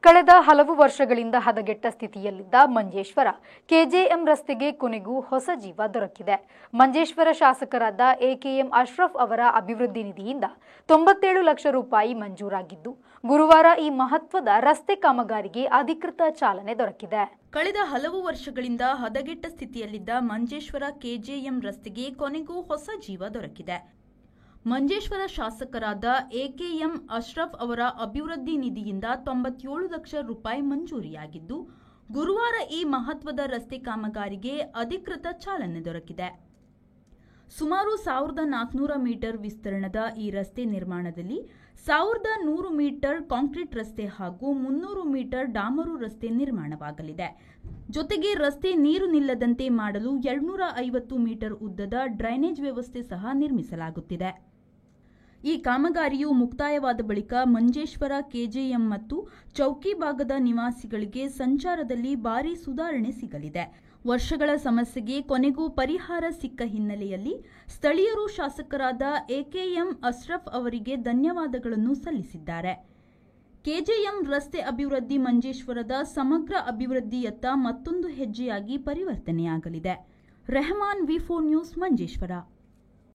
ಕಳೆದ ಹಲವು ವರ್ಷಗಳಿಂದ ಹದಗೆಟ್ಟ ಸ್ಥಿತಿಯಲ್ಲಿದ್ದ ಮಂಜೇಶ್ವರ ಕೆಜೆಎಂ ರಸ್ತೆಗೆ ಕೊನೆಗೂ ಹೊಸ ಜೀವ ದೊರಕಿದೆ. ಮಂಜೇಶ್ವರ ಶಾಸಕರಾದ ಎಕೆಎಂ ಅಶ್ರಫ್ ಅವರ ಅಭಿವೃದ್ಧಿ ನಿಧಿಯಿಂದ 97 ಲಕ್ಷ ರೂಪಾಯಿ ಮಂಜೂರಾಗಿದ್ದು, ಗುರುವಾರ ಈ ಮಹತ್ವದ ರಸ್ತೆ ಕಾಮಗಾರಿಗೆ ಅಧಿಕೃತ ಚಾಲನೆ ದೊರಕಿದೆ. ಕಳೆದ ಹಲವು ವರ್ಷಗಳಿಂದ ಹದಗೆಟ್ಟ ಸ್ಥಿತಿಯಲ್ಲಿದ್ದ ಮಂಜೇಶ್ವರ ಕೆಜೆಎಂ ರಸ್ತೆಗೆ ಕೊನೆಗೂ ಹೊಸ ಜೀವ ದೊರಕಿದೆ. ಮಂಜೇಶ್ವರ ಶಾಸಕರಾದ ಎಕೆಎಂ ಅಶ್ರಫ್ ಅವರ ಅಭಿವೃದ್ಧಿ ನಿಧಿಯಿಂದ 97 ಲಕ್ಷ ರೂಪಾಯಿ ಮಂಜೂರಿಯಾಗಿದ್ದು, ಗುರುವಾರ ಈ ಮಹತ್ವದ ರಸ್ತೆ ಕಾಮಗಾರಿಗೆ ಅಧಿಕೃತ ಚಾಲನೆ ದೊರಕಿದೆ. ಸುಮಾರು 1400 ಮೀಟರ್ ವಿಸ್ತೀರ್ಣದ ಈ ರಸ್ತೆ ನಿರ್ಮಾಣದಲ್ಲಿ 1100 ಮೀಟರ್ ಕಾಂಕ್ರೀಟ್ ರಸ್ತೆ ಹಾಗೂ 300 ಮೀಟರ್ ಡಾಮರು ರಸ್ತೆ ನಿರ್ಮಾಣವಾಗಲಿದೆ. ಜೊತೆಗೆ ರಸ್ತೆ ನೀರು ನಿಲ್ಲದಂತೆ ಮಾಡಲು 250 ಮೀಟರ್ ಉದ್ದದ ಡ್ರೈನೇಜ್ ವ್ಯವಸ್ಥೆ ಸಹ ನಿರ್ಮಿಸಲಾಗುತ್ತಿದೆ. ಈ ಕಾಮಗಾರಿಯು ಮುಕ್ತಾಯವಾದ ಬಳಿಕ ಮಂಜೇಶ್ವರ ಕೆಜೆಎಂ ಮತ್ತು ಚೌಕಿ ಭಾಗದ ನಿವಾಸಿಗಳಿಗೆ ಸಂಚಾರದಲ್ಲಿ ಭಾರೀ ಸುಧಾರಣೆ ಸಿಗಲಿದೆ. ವರ್ಷಗಳ ಸಮಸ್ಯೆಗೆ ಕೊನೆಗೂ ಪರಿಹಾರ ಸಿಕ್ಕ ಹಿನ್ನೆಲೆಯಲ್ಲಿ ಸ್ಥಳೀಯರು ಶಾಸಕರಾದ ಎಕೆಎಂ ಅಶ್ರಫ್ ಅವರಿಗೆ ಧನ್ಯವಾದಗಳನ್ನು ಸಲ್ಲಿಸಿದ್ದಾರೆ. ಕೆಜೆಎಂ ರಸ್ತೆ ಅಭಿವೃದ್ಧಿ ಮಂಜೇಶ್ವರದ ಸಮಗ್ರ ಅಭಿವೃದ್ಧಿಯತ್ತ ಮತ್ತೊಂದು ಹೆಜ್ಜೆಯಾಗಿ ಪರಿವರ್ತನೆಯಾಗಲಿದೆ. ರೆಹಮಾನ್, ವಿ4 ನ್ಯೂಸ್, ಮಂಜೇಶ್ವರ.